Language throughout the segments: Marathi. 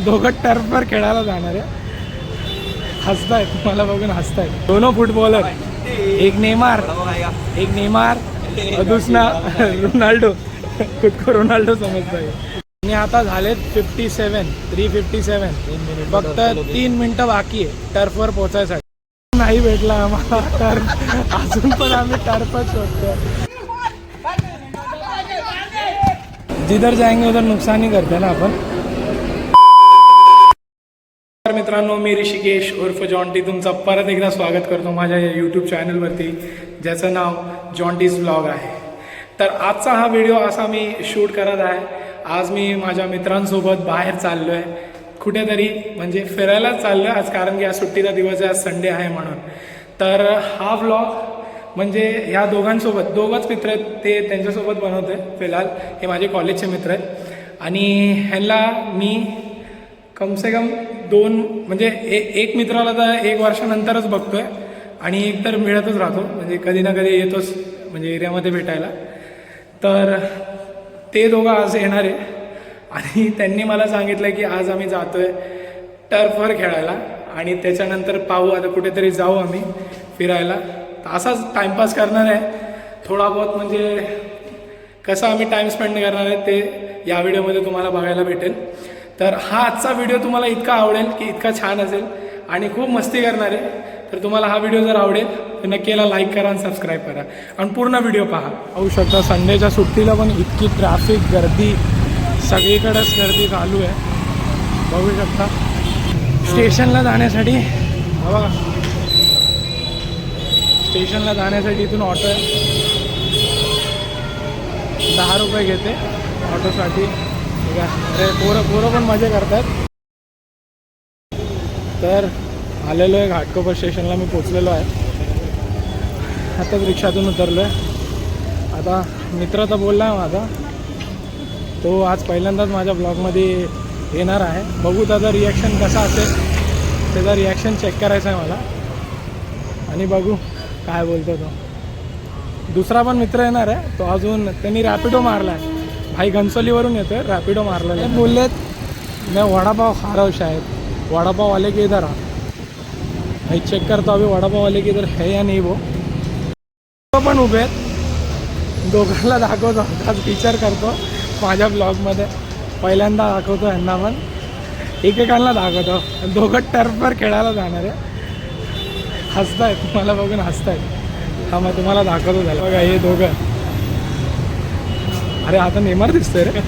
दोघं टर्फवर खेळायला जाणार आहे. हसतायत, मला बघून हसतायत. दोनों फुटबॉलर, एक नेमार और दूसरा रोनाल्डो. खुद को रोनाल्डो समजता है. आणि आता झालेत 357 फक्त 3 मिनटं बाकी आहे टर्फवर पोहोचायसाठी. नाही भेटला आम्हाला टर्फ, अजून पण आम्ही टर्फच शोधतो. जिधर जाएंगे उधर नुकसान ही करते ना आपण. मित्रांनो, मी ऋषिकेश उर्फ जॉन्टी तुमचं परत एकदा स्वागत करतो माझ्या यूट्यूब चॅनलवरती, ज्याचं नाव जॉन्टीज व्लॉग आहे. तर आजचा हा व्हिडिओ असा मी शूट करत आहे. आज मी माझ्या मित्रांसोबत बाहेर चाललो आहे, कुठेतरी म्हणजे फिरायलाच चाललो आहे आज, कारण की आज सुट्टीचा दिवस आहे, आज संडे आहे म्हणून. तर हा व्लॉग म्हणजे ह्या दोघंच मित्र आहेत, ते त्यांच्यासोबत बनवते. फिलहाल हे माझे कॉलेजचे मित्र आहेत आणि ह्यांना मी कम से कम 2 म्हणजे एक मित्राला तर 1 वर्षानंतरच बघतोय आणि एक तर मिळतच राहतो, म्हणजे कधी ना कधी येतोच म्हणजे एरियामध्ये भेटायला. तर ते दोघं आज येणार आहे आणि त्यांनी मला सांगितलं की आज आम्ही जातोय टर्फवर खेळायला आणि त्याच्यानंतर पाहू आता कुठेतरी जाऊ आम्ही फिरायला. असाच टाईमपास करणार आहे थोडा बहुत, म्हणजे कसं आम्ही टाईम स्पेंड करणार आहे ते या व्हिडिओमध्ये तुम्हाला बघायला भेटेल. तर हा आजचा व्हिडिओ तुम्हाला इतका आवडेल की इतका छान असेल आणि खूप मस्ती करणार आहे. तर तुम्हाला हा व्हिडिओ जर आवडेल तर नक्की याला लाईक करा आणि सबस्क्राईब करा आणि पूर्ण व्हिडिओ पहा. पाहू शकता संडेच्या सुट्टीला पण इतकी ट्रॅफिक, गर्दी, सगळीकडेच गर्दी चालू आहे. बघू शकता स्टेशनला जाण्यासाठी, बघा स्टेशनला जाण्यासाठी इथून ऑटो आहे, 10 रुपये घेते ऑटोसाठी. अरे पोरं पण मजा करतात. तर आलेलो आहे घाटकोपर स्टेशनला, मी पोचलेलो आहे. आताच रिक्षातून उतरलो आहे. आता मित्र तर बोलला आहे माझा, तो आज पहिल्यांदाच माझ्या ब्लॉगमध्ये येणार आहे. बघू त्याचा रिॲक्शन कसा असेल, त्याचा रिॲक्शन चेक करायचा आहे मला आणि बघू काय बोलतो तो. दुसरा पण मित्र येणार आहे, तो अजून त्यांनी रॅपिडो मारला आहे. भाई घनसोलीवरून येतोय, रॅपिडो मारला आहे. बोललेत मैं वडापाव खा रहा हूँ शायद, वडापाव वाले के इधर आ. भाई चेक करतो अभी वडापाव वाले के इधर है या नाही. वो पण उभे आहेत, दोघांना दाखवतो. आज विचार करतो माझ्या ब्लॉगमध्ये पहिल्यांदा दाखवतो यांना, पण एकेकांना दाखवतो. दोघं टर्फवर खेळायला जाणार आहे. हसतायत, मला बघून हसतायत. हा मग तुम्हाला दाखवतो झालं बघा हे दोघं. अरे आता नेमार दिसतोय रे,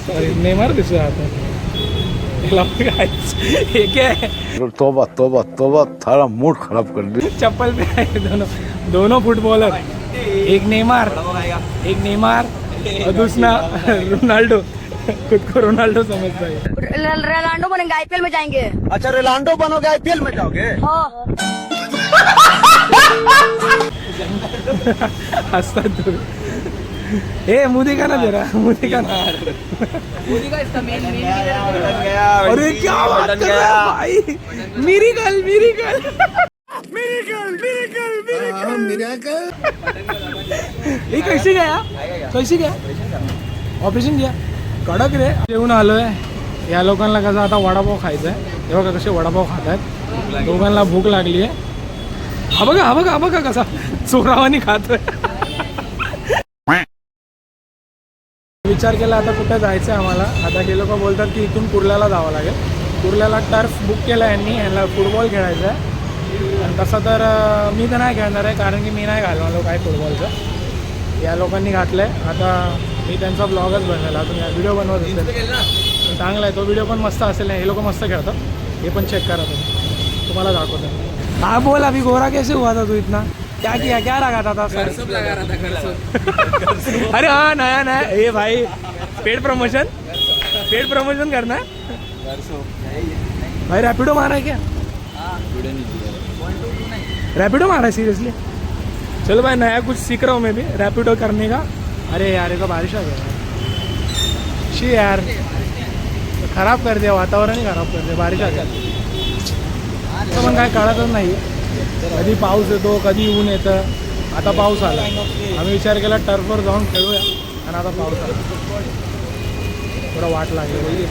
सॉरी नेमार दिसतोय आता. तोबा तोबा तोबा, थारा मूड खराब कर दी. चप्पल पे आहे दोनों फुटबॉलर, एक नेमार और दूसरा रोनाल्डो. खुद को रोनाल्डो समझता है. रोनाल्डो बनेंगे, आईपीएल में जाएंगे. अच्छा रोनाल्डो बनोगे, आईपीएल में जाओगे. हसतात तू. ए मुदी का ना दे रहा, मुदी का ना. इसका मेन अरे क्या बात कर रहा है भाई. मिरेकल हे कैसे गया ऑपरेशन किया. कडक रे. जेवून आलोय. या लोकांना कसं आता वडापाव खायचा आहे, तेव्हा का कसे वडापाव खात आहेत. दोघांना भूक लागली आहे. हा बघा कसा चोरावानी खातोय. विचार केला आता कुठं जायचं आहे आम्हाला. आता हे लोक बोलतात की इथून कुर्ल्याला जावं लागेल. कुर्ल्याला टर्फ बुक केला यांनी, यांना फुटबॉल खेळायचं आहे. आणि तसं तर मी तर नाही खेळणार आहे, कारण की मी नाही घालवलो काय फुटबॉलचं. या लोकांनी घातलं आहे. आता मी त्यांचा ब्लॉगच बनवला, अजून व्हिडिओ बनवत असेल चांगला आहे तो व्हिडिओ पण मस्त असेल. हे लोक मस्त खेळतात, हे पण चेक करा तुम्हाला दाखवतो. हाँ बोल, अभी गोरा कैसे हुआ था तू इतना, क्या किया, क्या लगा था करसूप लगा रहा था. अरे हाँ नया ये भाई पेड प्रमोशन करना है भाई. रैपिडो मारा है क्या, रैपिडो मारा है सीरियसली. चलो भाई नया कुछ सीख रहा हूँ मैं भी रैपिडो करने का. अरे यार ये तो बारिश आ गया शी यार, खराब कर दिया वातावरण ही खराब कर दिया. बारिश आ गया तर पण काय कळतच नाही, कधी पाऊस येतो कधी ऊन येतं. आता पाऊस आला, आम्ही विचार केला टर्फवर जाऊन खेळूया आणि आता पाऊस आला, थोडा वाट लागली.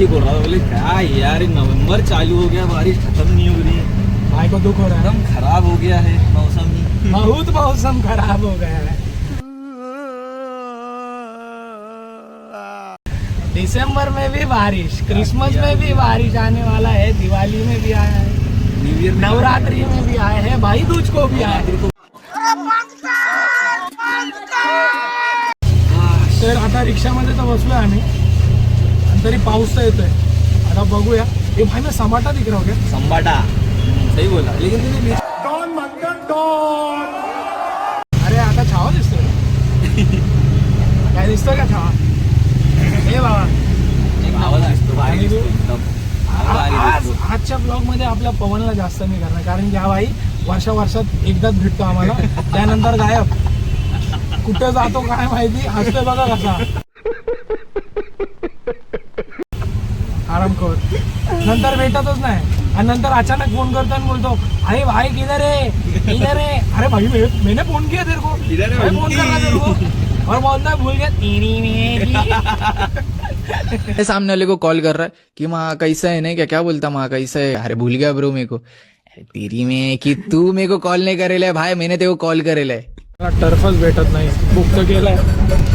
ठीक हो रहा था। बोले क्या यार, नवंबर चालू हो गया, बारिश खत्म नहीं हो रही है, भाई को दुख हो रहा है एकदम खराब हो गया है मौसम ही। बहुत मौसम खराब हो गया है। दिसंबर में भी बारिश, क्रिसमस में भी बारिश आने वाला है, दिवाली में भी आया है, न्यू ईयर नवरात्रि में भी आया है, भाई दूज को भी आया है। तर आता रिक्षामध्ये तर बसलोय आम्ही आणि तरी पाऊस तर येतोय. आता बघूया. हे भाई मैं समाटा दिख रहा हूँ क्या? संबाटा सही बोला, लेकिन तुझे डॉन म्हणतात डॉन. अरे आता छावा दिसतोय. काय दिसतोय का छावा? हे बाबा आवाज असतो भारी आणि दिसतो तू- एकदम. भारी आज दिसतो. आजच्या ब्लॉग मध्ये आपल्या पवनला जास्त नाही करणार, कारण की हा भाई वर्षात एकदाच भेटतो आम्हाला, त्यानंतर गायब. कुठे जातो काय माहिती. हसतोय बघा कसा आरामखोर. नंतर भेटतच नाही आणि नंतर अचानक फोन करतो आणि बोलतो अरे भाई किधर है. अरे भाई मैंने फोन किया तेरे को, किधर है मैं फोन भाई? करना तेरे को, और बोलता है भूल गया तेरी मेरी. सामने वाले को कॉल कर रहा है कि माँ कैसा है नहीं, क्या क्या बोलता माँ कैसा है, अरे भूल गया ब्रो मेरे को. अरे तेरी में कि तू मेरे को कॉल नाही करेल आहे भाई, मैंने तेरे को कॉल करेल आहे. टर्फच भेटत नाही. बुक तर केलाय,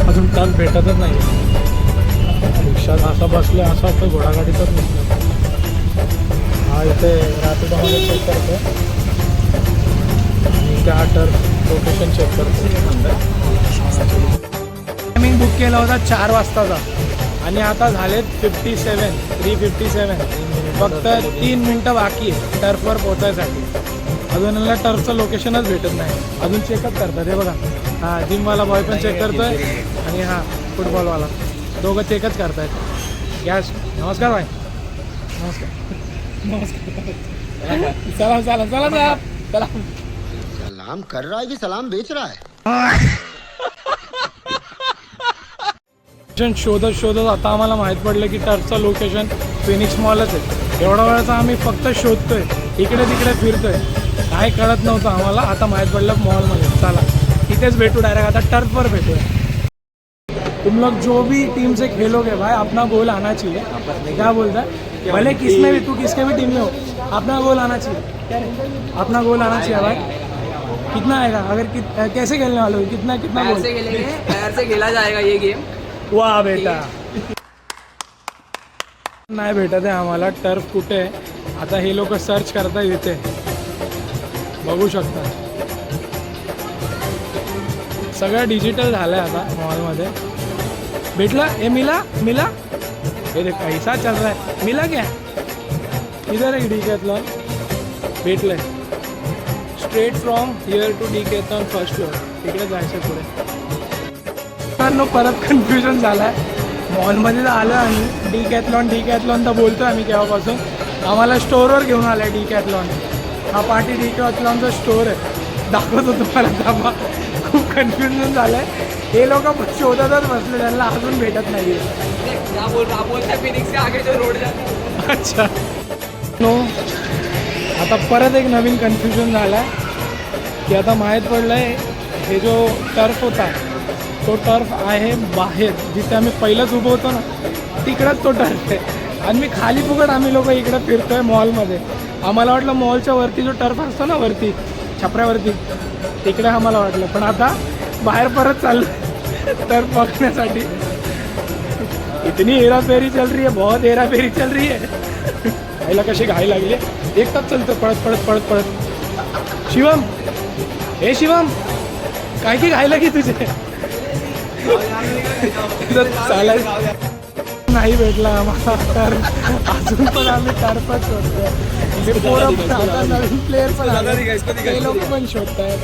अजून टर्फ भेटतच नाही. रिक्षात असं बसलं, असं वाटतं घोडागाडीतच बसलं. हा इथे रात्रीमध्ये चेक करतो आणि त्या टर्फ लोकेशन चेक करतो. टायमिंग बुक केला होता 4 वाजताचा आणि आता झालेत 3:57. फक्त 3 मिनटं बाकी आहे टर्फवर पोहोचायसाठी. अजून यांना टर्फचं लोकेशनच भेटत नाही. अजून चेकअप करतात हे बघा. हा जिमवाला बॉय पण चेक करतोय आणि हा फुटबॉलवाला, दोघं चेकच करतायत. गॅस नमस्कार भाई. नमस्कार. चला. सलाम कर रहा है कि सलाम बेच रहा है? शोधत आता आम्हाला माहित पडलं की टर्फचं लोकेशन फिनिक्स मॉलच आहे. एवढा वेळाचा आम्ही फक्त शोधतोय, इकडे तिकडे फिरतोय, काय कळत नव्हतं आम्हाला. आता माहित पडलं मॉलमध्ये. चला तिथेच भेटू डायरेक्ट, आता टर्फ पर भेटूया. तुम लोग जो भी टीम से खेलोगे भाई अपना गोल आना चाहिए. क्या बोलता है? भले किसमें भी, तू किसके भी टीम में हो, अपना गोल आना चाहिए. क्या रे? अपना गोल आना चाहिए भाई. कितना आएगा अगर कैसे खेलने वाले हो? कितना पैर गोल? से खेलेंगे, पैर से खेला जाएगा ये गेम. वाह बेटा. नाही भेटत आहे आम्हाला टर्फ कुठे आहे. आता हे लोक सर्च करता येते, बघू शकता. सगळं डिजिटल झालं आहे आता मॉलमध्ये. भेटला हे मिला. हे देख ऐसा चल रहा है. मिला क्या? इधर आहे डिकॅथलॉन. भेटलंय. Straight from here to Decathlon first floor. तिकडे जायचं पुढे. परत कन्फ्युजन झालं आहे. मॉलमध्ये तर आलं आणि डिकॅथलॉन तर बोलतो आम्ही केव्हापासून. आम्हाला स्टोअरवर घेऊन आलं आहे डिकॅथलॉन. हा पार्टी डिकॅथलॉनचा स्टोअर आहे. दाखवतो तुम्हाला. थांबा. खूप कन्फ्युजन झालं आहे. हे लोक शोधतच बसले, त्यांना अजून भेटत नाही. क्या बोलता है फिनिक्स के आगे जो रोड जाता है. अच्छा नो. आता परत एक नवीन कन्फ्युजन झालं आहे की आता माहीत पडलं आहे हे जो टर्फ होता तो टर्फ आहे बाहेर, जिथे आम्ही पहिलंच उभं होतो ना तिकडंच तो टर्फ आहे. आणि मी खाली फुकट आम्ही लोक इकडं फिरतोय मॉलमध्ये. आम्हाला वाटलं मॉलच्या वरती जो टर्फ असतो ना वरती छपऱ्यावरती, तिकडे आम्हाला वाटलं. पण आता बाहेर परत चाललो टर्फ बघण्यासाठी. इतनी हेराफेरी चल रही है, बहुत हेराफेरी चल रही है. आईला कशी घाई लागली. एक तास चलतो पळत. शिवम, हे शिवम काय की घाई लागी तुझे. चालायचं नाही भेटला आम्हाला टर्फ. अजून पण आम्ही टर्फच शोधतोय. आता नवीन प्लेअर पण आले, ते लोक पण शोधतायत.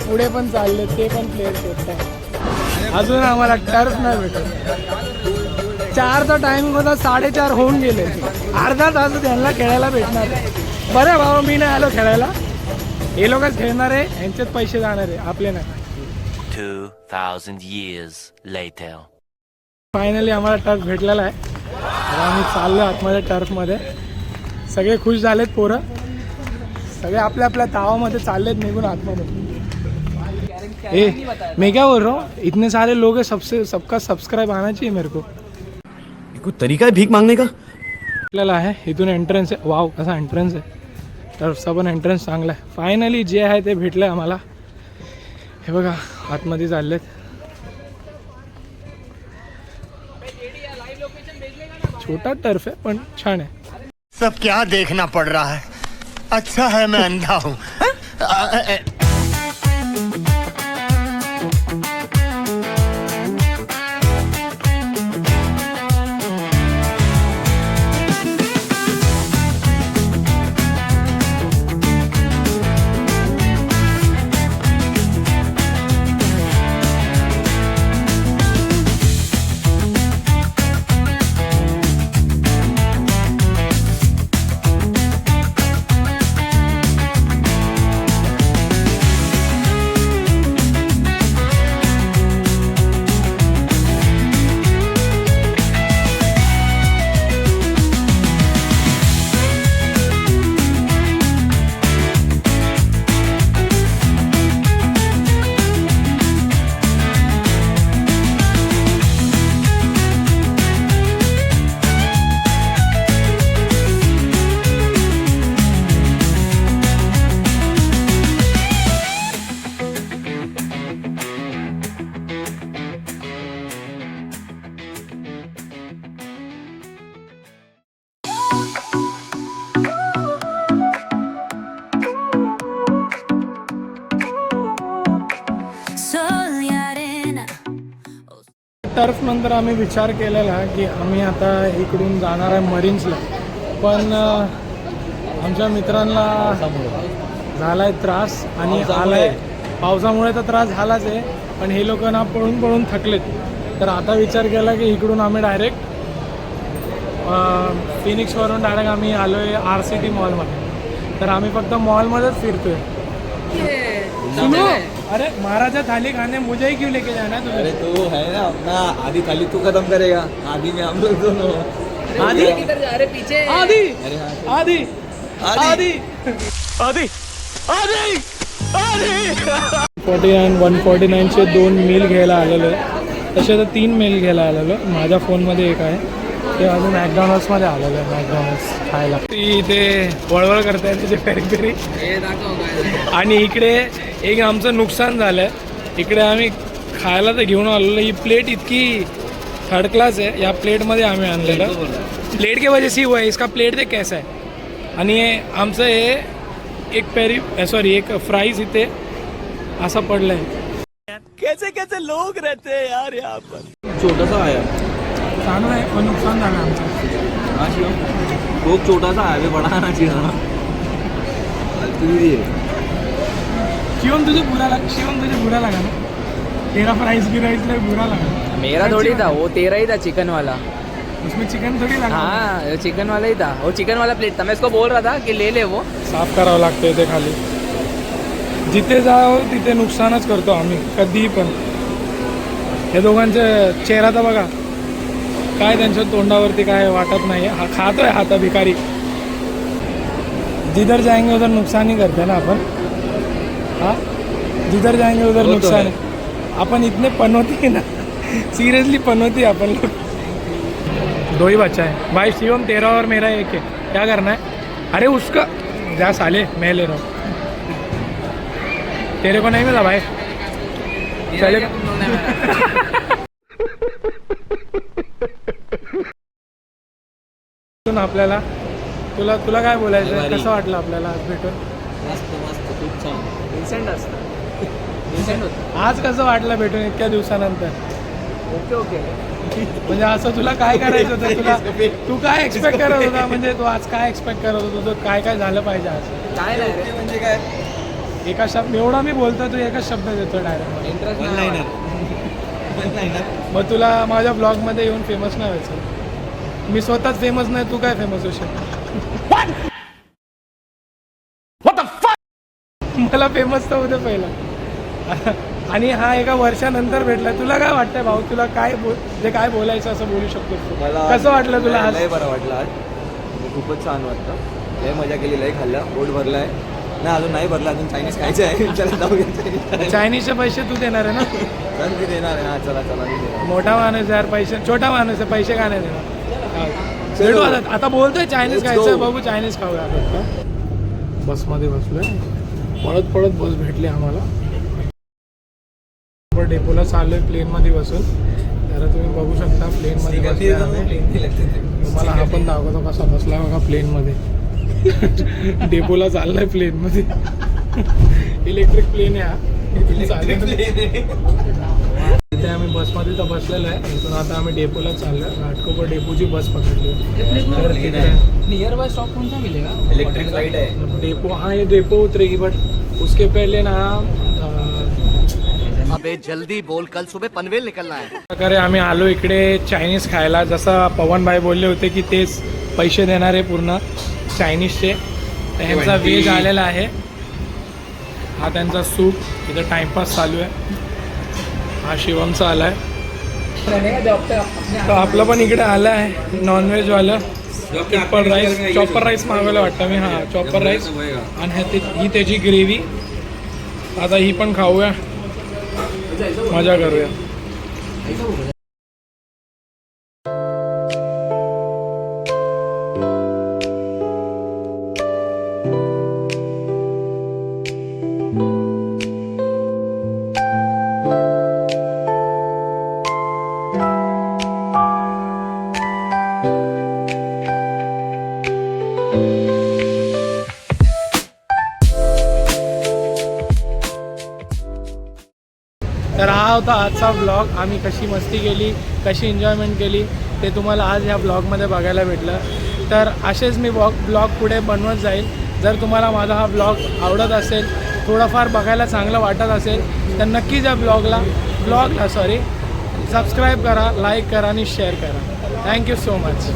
पुढे पण चालले, ते पण प्लेअर शोधतायत. अजून आम्हाला टर्फ नाही भेटत. 4चा टायमिंग होता, 4:30 होऊन गेले. अर्धा तास त्यांना खेळायला भेटणार. बरं बाबा मी नाही आलो खेळायला. हे लोकच खेळणार आहे, यांचेच पैसे जाणार आहे, आपले नाही. 2,000 years later. फायनली आम्हाला टर्फ भेटलेला आहे. आता आम्ही चाललो आतमध्ये टर्फमध्ये. सगळे खुश झालेत पोरं. सगळे आपल्या आपल्या तावामध्ये चाललेत निघून आतमध्ये. मैं क्या बोल रहा हूँ, इतने सारे लोग हैं, सबका सब्सक्राइब आना चाहिए मेरे को. कोई तरीका है भीख मांगने का? आपल्याला आहे इथून एंट्रन्स आहे. वाव कसा एंट्रन्स आहे. टर्फचा पण एंट्रन्स चांगला आहे. फायनली जे आहे ते भेटलं आहे आम्हाला. हे बघा आतमध्ये चाललेत. छोटा टर्फ आहे पण छान आहे. सब क्या देखना पड़ रहा है? अच्छा है मैं अंधा हूँ. टर्फ नंतर आम्ही विचार केलेला की आम्ही आता इकडून जाणार आहे मरीन्सला. पण आमच्या मित्रांना झाला आहे त्रास आणि आला आहे. पावसामुळे तर त्रास झालाच आहे पण हे लोक ना पळून पळून थकलेत. तर आता विचार केला की इकडून आम्ही डायरेक्ट फिनिक्सवरून डायरेक्ट आम्ही आलो आहे RCT मॉलमध्ये. तर आम्ही फक्त मॉलमध्येच फिरतोय. सुनो अरे महाराजा थाली खाने मुझे ही क्यों लेके जाना है अरे तुम्हें? तो है ना अपना आधी थाली तू खत्म करेगा, आधी में हम लोग दोनों. आधी किधर जा रहे पीछे? आधी अरे हाँ आधी आधी आधी आधी आधी 49 149चे 2 मील घ्यायला आलेलो आहे. तसे तर 3 मील घ्यायला आलेलो आहे. माझ्या फोनमध्ये एक आहे ते अजून मॅकडॉनल्ड्समध्ये आलेलं आहे. मॅकडॉनल्ड्स खायला ती इथे वळवळ करताय तिथे पेरी पेरी. आणि इकडे एक आमचं नुकसान झालं आहे. इकडे आम्ही खायला तर घेऊन आलेलो. ही प्लेट इतकी थर्ड क्लास आहे. या प्लेटमध्ये आम्ही आणलेलं. प्लेट के वजह से ही हुआ है. इसका प्लेट दे कैसा आहे. आणि हे आमचं हे एक फ्राईज इथे असं पडलं आहे. कैसे कैसे लोग रहते हैं यार यहाँ पर. छोटासा आया चांगलं आहे पण नुकसान झालं आमचं. हाँ शिवम, खूप छोटासा हायवे बढ़ाना चाहिए ना. शिवम तुझे बुरा लगा ना. तेरा प्राइस भी राइस लाइक बुरा लगा. मेरा थोड़ी था, वो तेरा ही था चिकन वाला. उसमें चिकन थोड़ी लगा. हाँ वो चिकन वाला ही था, वो चिकन वाला प्लेट था. मैं इसको बोल रहा था कि ले ले वो. साफ करावं लागतं इथे खाली. जिथे जावं तिथे नुकसानच करतो आम्ही कधीही पण. हे दोघांचे चेहरा तर बघा काय त्यांच्या तोंडावरती काय वाटत नाही. हा खातोय आता भिकारी. जिधर जाएंगे उधर नुकसान ही करते ना अपन. हाँ जिधर जाएंगे उधर नुकसान है. अपन इतने पनौती है ना. सीरियसली पनौती अपन लोग. दो ही बच्चा है भाई. शिवम तेरा और मेरा एक है. क्या करना है. अरे उसका जा साले मैं ले रहा हूँ. तेरे को नहीं मिला भाई. चले आपल्याला तुला काय बोलायचं आहे. कसं वाटलं आपल्याला आज भेटून. मस्त मस्त खूप छान. डिसेंट असतं. डिसेंट होतं. आज कसं वाटलं भेटून इतक्या दिवसानंतर. Okay okay. म्हणजे असं तुला काय करायचं होतं. तुला तू काय एक्सपेक्ट करत होता. म्हणजे तू आज काय एक्सपेक्ट करत होता. तुझं काय काय झालं पाहिजे आज. काय नाही रे. म्हणजे काय एका शब्द एवढा मी बोलतो तू एकच शब्द देतो डायरेक्ट. इंटरेस्ट वन नाही. लाइनर. मग तुला माझ्या ब्लॉगमध्ये येऊन फेमस नाही व्हायचं. मी स्वतःच फेमस नाही. तू काय फेमस होशील. मला फेमस तर होतं पहिला. आणि हा एका वर्षानंतर भेटला. तुला काय वाटतंय भाऊ. तुला काय जे काय बोलायचं असं बोलू शकतो तू. कसं वाटलं तुला आज. लय बरं वाटलं आज. खूपच छान वाटतं. लय मजा केली. लय खाल्लं. पोट भरलं आहे. नाही अजून नाही भरलं. अजून चायनीज खायचं आहे. चला जाऊया. चायनीजचे पैसे तू देणार आहे ना. चल मी देणार आहे. हा चला चला मी देणार. मोठा माणूस यार पैसे. छोटा माणूस आहे पैसे का नाही देणार. भेटू आता बोलतोय चायनीज Let's खायचं go. बघू चायनीज खाऊया आता बसमध्ये बसलोय पळत पळत बस भेटली आम्हाला डेपोला चाललोय प्लेनमध्ये बसून तर तुम्ही बघू शकता प्लेनमध्ये बसलोय आम्ही. तुम्हाला हा पण दाखवतो कसा बसला बघा प्लेनमध्ये डेपोला चाललाय प्लेनमध्ये इलेक्ट्रिक प्लेन आहे हा इथून चाललोय. इथे आम्ही बसमध्ये तर बसलेलो आहे इथून आता आम्ही डेपोला चाललोय घाटकोपर डेपोची बस पकडली नियर बाय स्टॉप कौन सा मिलेगा? इलेक्ट्रिक राईड आहे. डेपो हाँ ये डेपो उतरेगी बट उसके पहले ना अबे जल्दी बोल कल सुबह पनवेल निकलना है प्रकारे आम्ही आलो इकडे चायनीज खायला जसं पवन भाई बोलले होते की तेच पैसे देणार आहे पूर्ण चायनीजचे तर ह्यांचा व्हेज आलेला आहे हा त्यांचा सूप इथं टाइमपास चालू आहे हा शिवमचा आला आहे तर आपलं पण इकडे आलं आहे नॉनव्हेजवालं चॉपर राईस मागवलं वाटतं मी हां चॉपर राईस आणि ही त्याची ग्रेव्ही आता ही पण खाऊया मजा करूया तर हा होता आजचा ब्लॉग आम्ही कशी मस्ती केली कशी एन्जॉयमेंट केली ते तुम्हाला आज ह्या ब्लॉगमध्ये बघायला भेटलं तर असेच मी ब्लॉग पुढे बनवत जाईल जर तुम्हाला माझा हा ब्लॉग आवडत असेल थोडंफार बघायला चांगलं वाटत असेल तर नक्कीच या ब्लॉगला सबस्क्राईब करा लाईक करा आणि शेअर करा थँक्यू सो मच